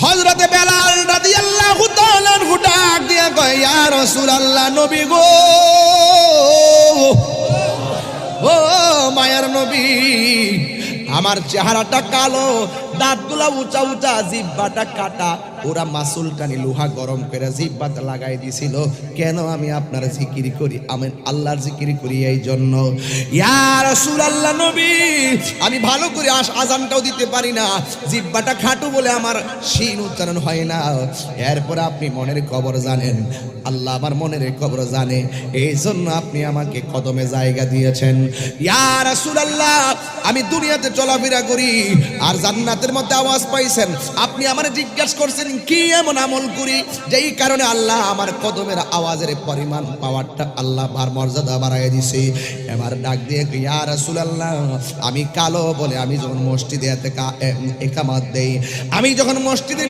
হযরতে বেলাল রাদিয়াল্লাহু তাআলা ডাক দিয়া কয়, ইয়া রাসূলুল্লাহ, নবী গো, ও মায়ার নবী, আমার চেহারাটা কালো, দাঁতগুলা উঁচা উঁচা, জিহ্বাটা কাটা, ওরা মাসুল টানি লোহা গরম করে জিহ্বাতে লাগাই দিছিল। কেন? আমি আপনার জিকির করি, আমি আল্লাহর জিকির করি এই জন্য। ইয়া রাসূলুল্লাহ, নবী, আমি ভালো করে আজানটাও দিতে পারি না, জিহ্বাটা খাটু বলে আমার শিন উচ্চারণ হয় না। এরপর আপনি মনের খবর জানেন, আল্লাহ আমার মনের খবর জানে, এই জন্য আপনি আমাকে কদমে জায়গা দিয়েছেন। ইয়া রাসূলুল্লাহ, আমি দুনিয়াতে চলাফেরা করি আর জান্নাতের মধ্যে আওয়াজ পাইছেন, আপনি আমারে জিজ্ঞাসা করছেন কি এমন আমল করি যেই কারণে আল্লাহ আমার কদমের আওয়াজের পরিমাণ পাওয়ারটা আল্লাহ বার মর্যাদা বাড়াইয়া দিছে। এবার ডাক দিয়ে, ইয়া রাসূলুল্লাহ, আমি কালো বলে আমি যখন মসজিদে ইকামত দেই, আমি যখন মসজিদে